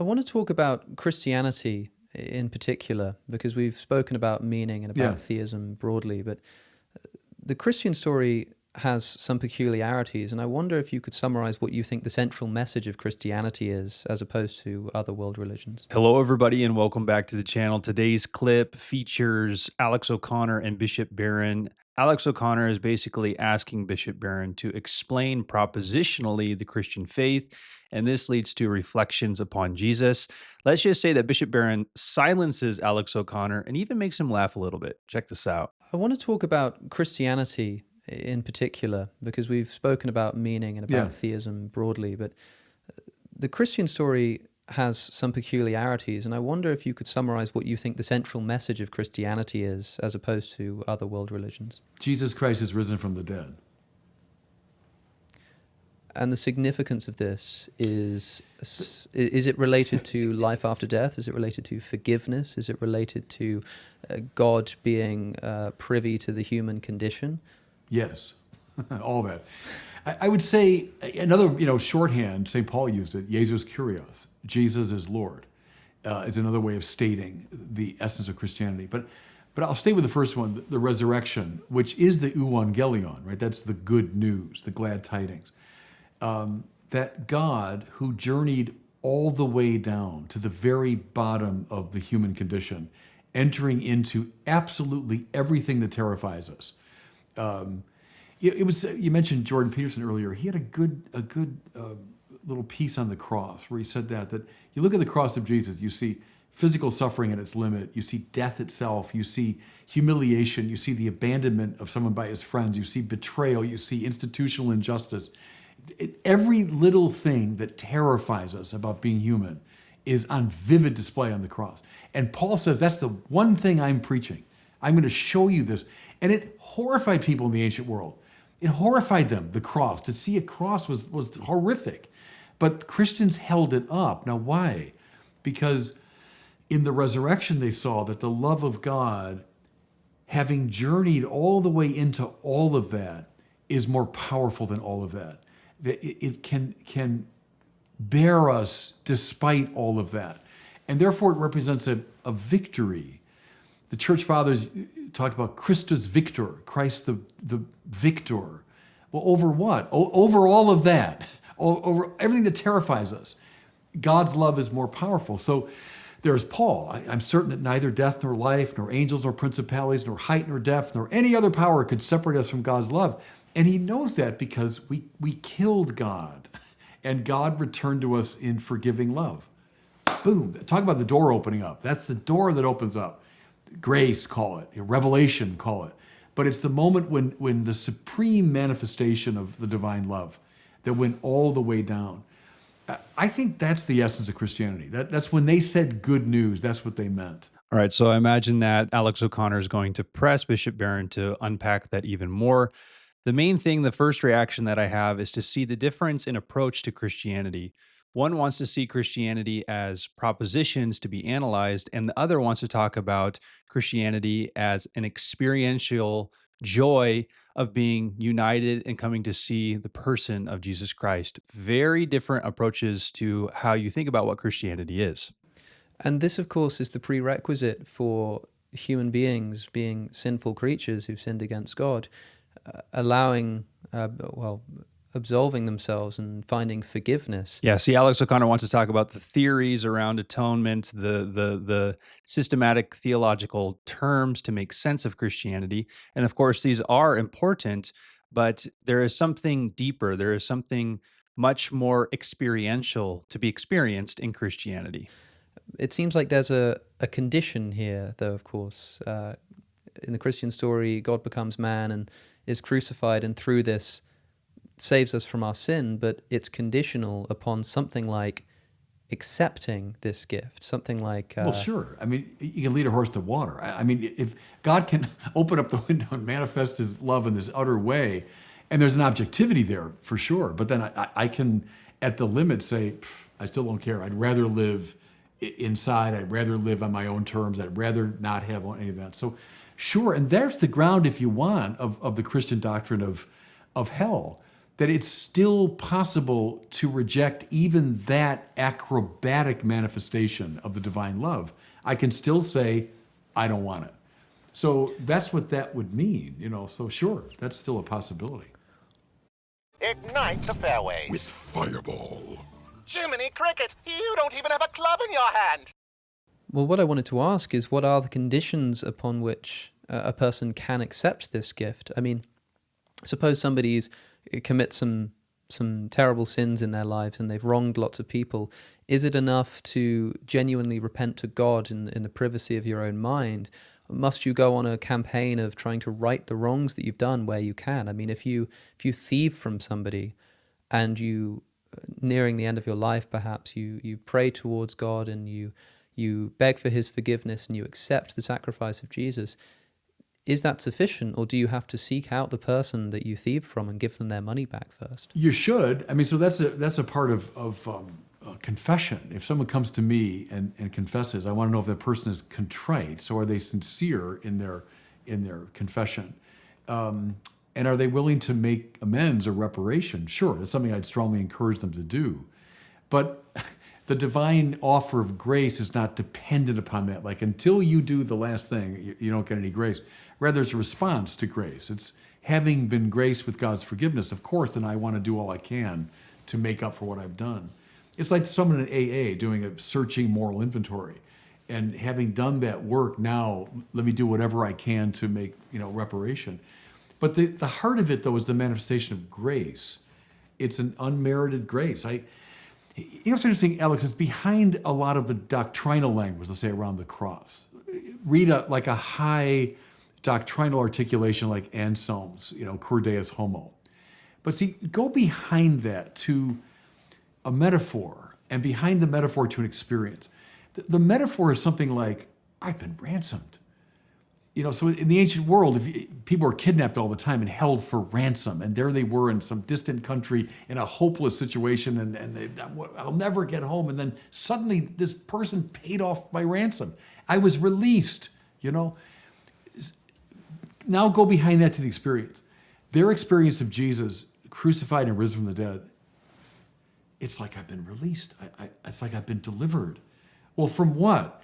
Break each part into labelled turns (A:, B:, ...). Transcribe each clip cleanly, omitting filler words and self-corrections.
A: I want to talk about Christianity in particular, because we've spoken about meaning and
B: Yeah.
A: about theism broadly, but the Christian story has some peculiarities, and I wonder if you could summarize what you think the central message of Christianity is, as opposed to other world religions.
C: Hello, everybody, and welcome back to the channel. Today's clip features Alex O'Connor and Bishop Barron. Alex O'Connor is basically asking Bishop Barron to explain propositionally the Christian faith, and this leads to reflections upon Jesus. Let's just say that Bishop Barron silences Alex O'Connor and even makes him laugh a little bit. Check this out.
A: I want to talk about Christianity in particular, because we've spoken about meaning and about
B: Yeah.
A: theism broadly, but the Christian story has some peculiarities, and I wonder if you could summarize what you think the central message of Christianity is, as opposed to other world religions.
B: Jesus Christ is risen from the dead.
A: And the significance of this is it related to life after death? Is it related to forgiveness? Is it related to God being privy to the human condition?
B: Yes, all that. I would say another, shorthand, St. Paul used it, Jesus Kyrios, Jesus is Lord, is another way of stating the essence of Christianity. But I'll stay with the first one, the resurrection, which is the euangelion, right? That's the good news, the glad tidings. That God, who journeyed all the way down to the very bottom of the human condition, entering into absolutely everything that terrifies us. It was, you mentioned Jordan Peterson earlier. He had a good little piece on the cross where he said that you look at the cross of Jesus, you see physical suffering at its limit, you see death itself, you see humiliation, you see the abandonment of someone by his friends, you see betrayal, you see institutional injustice. Every little thing that terrifies us about being human is on vivid display on the cross. And Paul says, that's the one thing I'm preaching. I'm going to show you this. And it horrified people in the ancient world. It horrified them, the cross. To see a cross was horrific. But Christians held it up. Now, why? Because in the resurrection, they saw that the love of God, having journeyed all the way into all of that, is more powerful than all of that. That it can bear us despite all of that. And therefore, it represents a victory. The church fathers talked about Christus Victor, Christ the victor. Well, over what? Over all of that, over everything that terrifies us. God's love is more powerful. So there's Paul. I'm certain that neither death nor life, nor angels nor principalities, nor height nor depth, nor any other power could separate us from God's love. And he knows that because we killed God, and God returned to us in forgiving love. Boom. Talk about the door opening up. That's the door that opens up. Grace, call it. Revelation, call it. But it's the moment when the supreme manifestation of the divine love that went all the way down. I think that's the essence of Christianity. That's when they said good news, that's what they meant.
C: All right, so I imagine that Alex O'Connor is going to press Bishop Barron to unpack that even more. The main thing, the first reaction that I have is to see the difference in approach to Christianity. One wants to see Christianity as propositions to be analyzed, and the other wants to talk about Christianity as an experiential joy of being united and coming to see the person of Jesus Christ. Very different approaches to how you think about what Christianity is.
A: And this, of course, is the prerequisite for human beings being sinful creatures who've sinned against God, absolving themselves and finding forgiveness.
C: Yeah, see, Alex O'Connor wants to talk about the theories around atonement, the systematic theological terms to make sense of Christianity. And of course, these are important, but there is something deeper. There is something much more experiential to be experienced in Christianity.
A: It seems like there's a condition here, though, of course. In the Christian story, God becomes man and is crucified, and through this saves us from our sin, but it's conditional upon something like accepting this gift, something like...
B: Well, sure. I mean, you can lead a horse to water. I mean, if God can open up the window and manifest his love in this utter way, and there's an objectivity there for sure, but then I can, at the limit, say, I still don't care. I'd rather live inside. I'd rather live on my own terms. I'd rather not have any of that. So sure, and there's the ground, if you want, of the Christian doctrine of hell. that it's still possible to reject even that acrobatic manifestation of the divine love. I can still say, I don't want it. So that's what that would mean, so sure, that's still a possibility.
D: Ignite the fairways.
E: With Fireball.
D: Jiminy Cricket, you don't even have a club in your hand.
A: Well, what I wanted to ask is, what are the conditions upon which a person can accept this gift? I mean, suppose somebody's commits some terrible sins in their lives and they've wronged lots of people. Is it enough to genuinely repent to God in the privacy of your own mind? Must you go on a campaign of trying to right the wrongs that you've done where you can? I mean, if you thieve from somebody and you, nearing the end of your life perhaps, you pray towards God and you beg for his forgiveness and you accept the sacrifice of Jesus, is that sufficient, or do you have to seek out the person that you thieved from and give them their money back first?
B: You should. I mean, so that's a part of confession. If someone comes to me and confesses, I want to know if that person is contrite. So are they sincere in their confession? And are they willing to make amends or reparation? Sure, that's something I'd strongly encourage them to do. But the divine offer of grace is not dependent upon that. Like, until you do the last thing, you don't get any grace. Rather, it's a response to grace. It's having been graced with God's forgiveness, of course, then I want to do all I can to make up for what I've done. It's like someone in AA doing a searching moral inventory. And having done that work, now let me do whatever I can to make reparation. But the heart of it, though, is the manifestation of grace. It's an unmerited grace. What's interesting, Alex, is behind a lot of the doctrinal language, let's say around the cross. Read a high doctrinal articulation like Anselm's, Cur Deus Homo. But see, go behind that to a metaphor, and behind the metaphor to an experience. The metaphor is something like, I've been ransomed. So in the ancient world, people were kidnapped all the time and held for ransom, and there they were in some distant country in a hopeless situation, and I'll never get home. And then suddenly this person paid off my ransom. I was released, Now go behind that to the experience. Their experience of Jesus crucified and risen from the dead, it's like I've been released. It's like I've been delivered. Well, from what?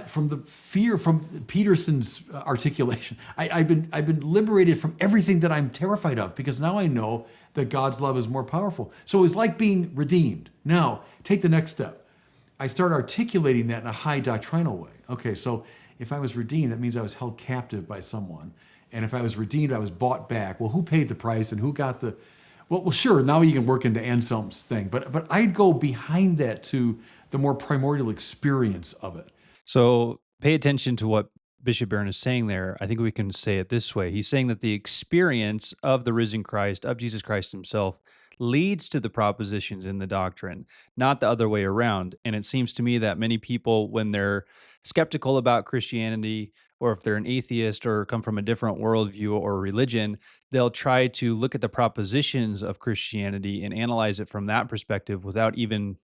B: From the fear, from Peterson's articulation. I've been liberated from everything that I'm terrified of, because now I know that God's love is more powerful. So it's like being redeemed. Now, take the next step. I start articulating that in a high doctrinal way. Okay, so if I was redeemed, that means I was held captive by someone. And if I was redeemed, I was bought back. Well, who paid the price and who got the... Well, sure, now you can work into Anselm's thing. But I'd go behind that to the more primordial experience of it.
C: So pay attention to what Bishop Barron is saying there. I think we can say it this way. He's saying that the experience of the risen Christ, of Jesus Christ himself, leads to the propositions in the doctrine, not the other way around. And it seems to me that many people, when they're skeptical about Christianity, or if they're an atheist or come from a different worldview or religion, they'll try to look at the propositions of Christianity and analyze it from that perspective without even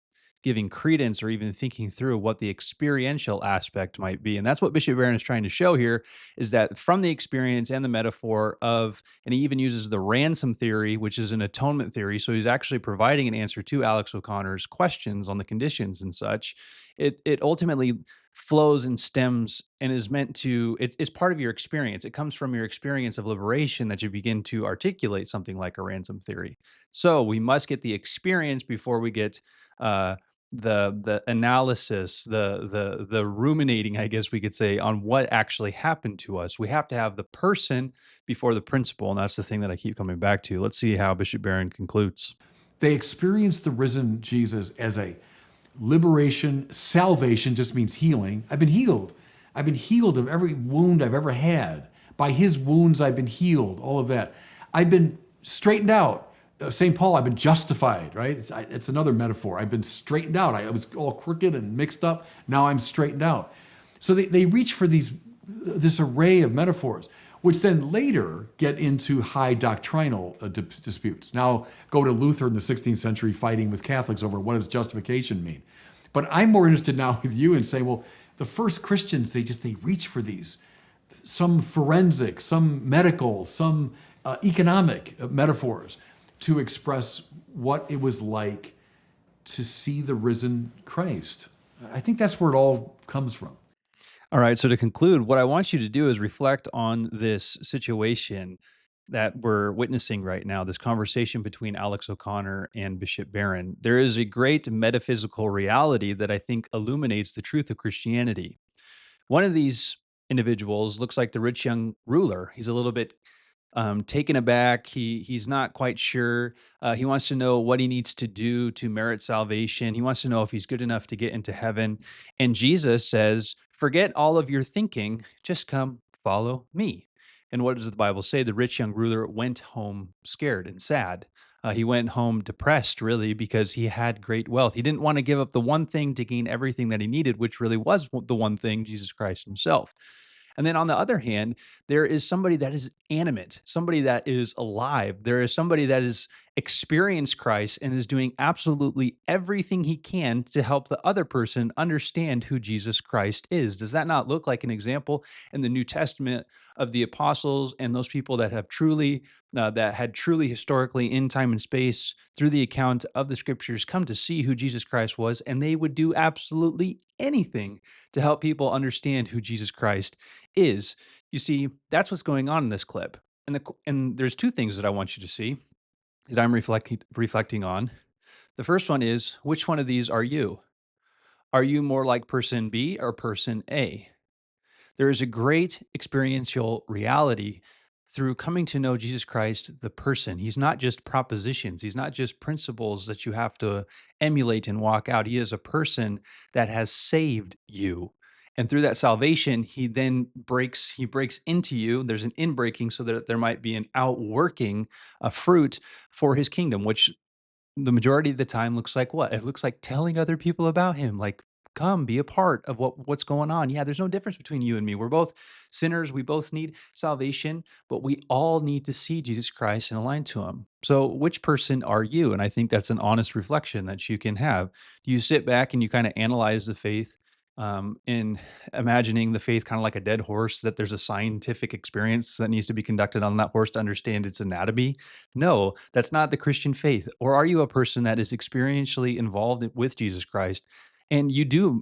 C: giving credence or even thinking through what the experiential aspect might be. And that's what Bishop Barron is trying to show here, is that from the experience and the metaphor of, and he even uses the ransom theory, which is an atonement theory. So he's actually providing an answer to Alex O'Connor's questions on the conditions and such. It ultimately flows and stems and is meant to, it's part of your experience. It comes from your experience of liberation that you begin to articulate something like a ransom theory. So we must get the experience before we get the analysis, the ruminating, I guess we could say, on what actually happened to us. We have to have the person before the principle, and that's the thing that I keep coming back to. Let's see how Bishop Barron concludes.
B: They experienced the risen Jesus as a liberation. Salvation just means healing. I've been healed. I've been healed of every wound I've ever had. By his wounds, I've been healed, all of that. I've been straightened out. St. Paul, I've been justified, right? It's another metaphor. I've been straightened out. I was all crooked and mixed up. Now I'm straightened out. So they reach for this array of metaphors, which then later get into high doctrinal disputes. Now go to Luther in the 16th century fighting with Catholics over what does justification mean. But I'm more interested now with you in saying, well, the first Christians, they reach for these, some forensic, some medical, some economic metaphors to express what it was like to see the risen Christ. I think that's where it all comes from.
C: All right. So to conclude, what I want you to do is reflect on this situation that we're witnessing right now, this conversation between Alex O'Connor and Bishop Barron. There is a great metaphysical reality that I think illuminates the truth of Christianity. One of these individuals looks like the rich young ruler. He's a little bit taken aback. He's not quite sure. He wants to know what he needs to do to merit salvation. He wants to know if he's good enough to get into heaven. And Jesus says, "Forget all of your thinking. Just come follow me." And what does the Bible say? The rich young ruler went home scared and sad. He went home depressed, really, because he had great wealth. He didn't want to give up the one thing to gain everything that he needed, which really was the one thing, Jesus Christ himself. And then on the other hand, there is somebody that is animate, somebody that is alive. There is somebody that has experienced Christ and is doing absolutely everything he can to help the other person understand who Jesus Christ is. Does that not look like an example in the New Testament of the apostles and those people that have truly that had truly historically in time and space through the account of the scriptures come to see who Jesus Christ was, and they would do absolutely anything to help people understand who Jesus Christ is. You see, that's what's going on in this clip. And there's two things that I want you to see that I'm reflecting on. The first one is, which one of these are you? Are you more like person B or person A? There is a great experiential reality through coming to know Jesus Christ, the person. He's not just propositions, he's not just principles that you have to emulate and walk out. He is a person that has saved you. And through that salvation, he breaks into you. There's an inbreaking so that there might be an outworking, a fruit for his kingdom, which the majority of the time looks like what? It looks like telling other people about him, like, come be a part of what's going on. Yeah, there's no difference between you and me. We're both sinners. We both need salvation, but we all need to see Jesus Christ and align to him. So which person are you? And I think that's an honest reflection that you can have. Do you sit back and you kind of analyze the faith in imagining the faith kind of like a dead horse, that there's a scientific experience that needs to be conducted on that horse to understand its anatomy? No, that's not the Christian faith. Or are you a person that is experientially involved with Jesus Christ? And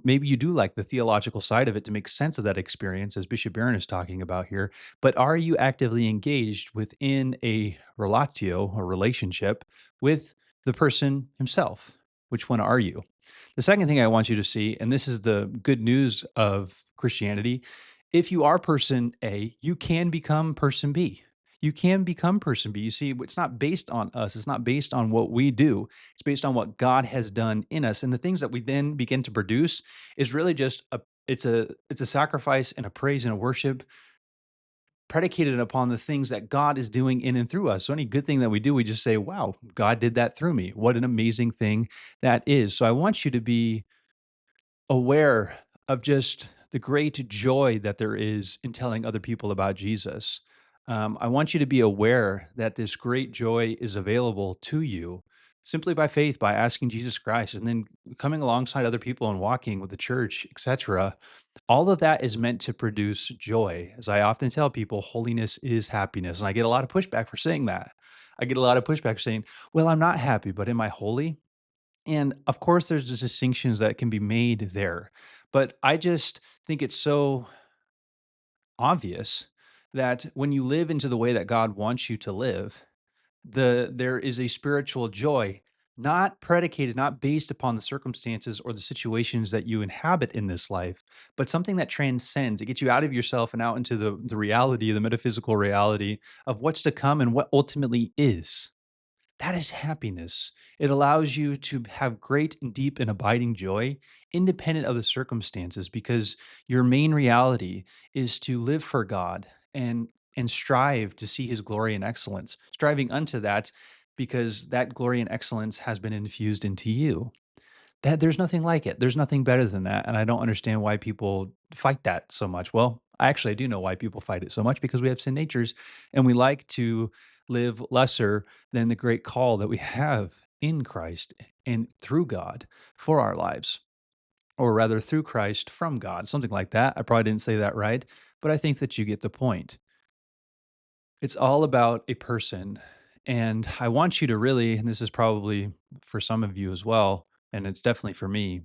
C: maybe you do like the theological side of it to make sense of that experience, as Bishop Barron is talking about here. But are you actively engaged within a relatio or relationship with the person himself? Which one are you? The second thing I want you to see, and this is the good news of Christianity, if you are person A, you can become person B. You can become person B. You see, it's not based on us. It's not based on what we do. It's based on what God has done in us. And the things that we then begin to produce is really just it's a sacrifice and a praise and a worship predicated upon the things that God is doing in and through us. So any good thing that we do, we just say, wow, God did that through me. What an amazing thing that is. So I want you to be aware of just the great joy that there is in telling other people about Jesus. I want you to be aware that this great joy is available to you simply by faith, by asking Jesus Christ, and then coming alongside other people and walking with the church, etc. All of that is meant to produce joy. As I often tell people, holiness is happiness. And I get a lot of pushback for saying that. I get a lot of pushback for saying, well, I'm not happy, but am I holy? And of course, there's the distinctions that can be made there. But I just think it's so obvious that when you live into the way that God wants you to live, there is a spiritual joy, not predicated, not based upon the circumstances or the situations that you inhabit in this life, but something that transcends. It gets you out of yourself and out into the reality, the metaphysical reality of what's to come and what ultimately is. That is happiness. It allows you to have great and deep and abiding joy, independent of the circumstances, because your main reality is to live for God and strive to see his glory and excellence, striving unto that because that glory and excellence has been infused into you. That there's nothing like it. There's nothing better than that, and I don't understand why people fight that so much. Well, I do know why people fight it so much, because we have sin natures and we like to live lesser than the great call that we have in Christ and through God for our lives, or rather through Christ from God, something like that. I probably didn't say that right, but I think that you get the point. It's all about a person And I want you to really, and this is probably for some of you as well, and it's definitely for me,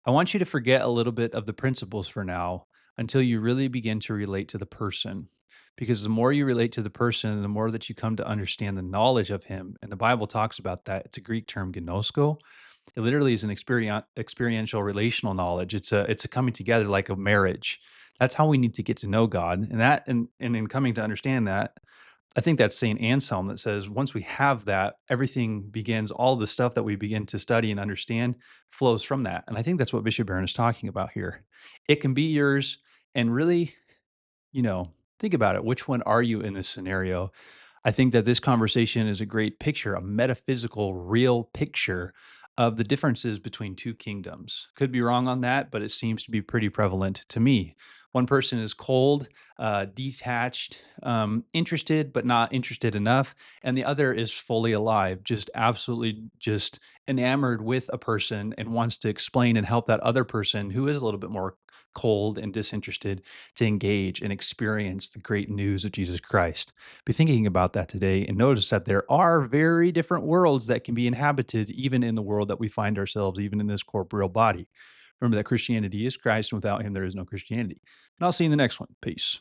C: I want you to forget a little bit of the principles for now until you really begin to relate to the person. Because the more you relate to the person, the more that you come to understand the knowledge of him. And the Bible talks about that. It's a Greek term, gnosko. It literally is an experiential relational knowledge. It's a coming together like a marriage. That's how we need to get to know God. And in coming to understand that, I think that's Saint Anselm that says once we have that, everything begins, all the stuff that we begin to study and understand flows from that. And I think that's what Bishop Barron is talking about here. It can be yours, and really, think about it. Which one are you in this scenario? I think that this conversation is a great picture, a metaphysical, real picture of the differences between two kingdoms. Could be wrong on that, but it seems to be pretty prevalent to me. One person is cold, detached, interested, but not interested enough. And the other is fully alive, just absolutely just enamored with a person and wants to explain and help that other person who is a little bit more cold and disinterested to engage and experience the great news of Jesus Christ. Be thinking about that today and notice that there are very different worlds that can be inhabited even in the world that we find ourselves, even in this corporeal body. Remember that Christianity is Christ, and without him, there is no Christianity. And I'll see you in the next one. Peace.